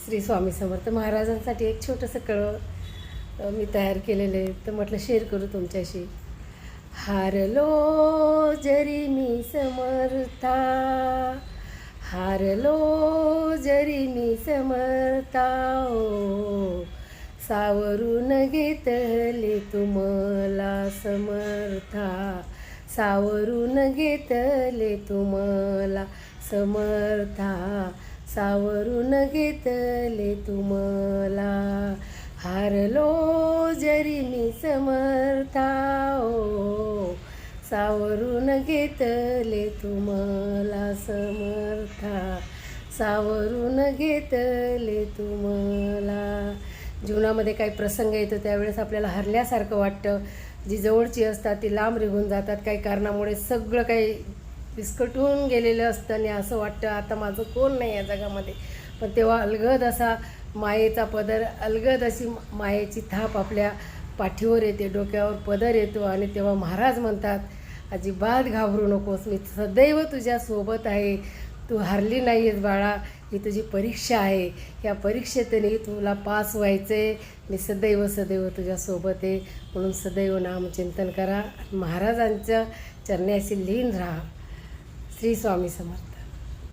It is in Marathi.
श्री स्वामी समर्थ महाराजांसाठी एक छोटंसं कळं मी तयार केलेलं आहे, तर म्हटलं शेअर करू तुमच्याशी. हारलो जरी मी समर्था, हारलो जरी मी समर्था, ओ सावरून घेतले तुम्हाला समर्था, सावरून घेतले तुम्हाला समर्था, सावरून घेतले तुम्हाला. हारलो जरी मी समर्था, ओ सावरून घेतले तुम्हाला समर्था, सावरून घेतले तुम्हाला. जीवनामध्ये काही प्रसंग येतो त्यावेळेस आपल्याला हरल्यासारखं वाटतं. जी जवळची असतात ती लांब निघून जातात. काही कारणामुळे सगळं काही विस्कटून गेलेलं असतं आणि असं वाटतं आता माझं कोण नाही या जगामध्ये. पण तेव्हा अलगद असा मायेचा पदर, अलगद अशी मायेची थाप आपल्या पाठीवर येते, डोक्यावर पदर येतो आणि तेव्हा महाराज म्हणतात, अजिबात घाबरू नकोस, मी सदैव तुझ्यासोबत आहे, तू हारली नाही आहेस बाळा, ही तुझी परीक्षा आहे, या परीक्षेतही तुला पास व्हायचं आहे, मी सदैव सदैव तुझ्यासोबत आहे. म्हणून सदैव नामचिंतन करा, महाराजांच्या चरण्याशी लीन राहा. श्री स्वामी समर्थ.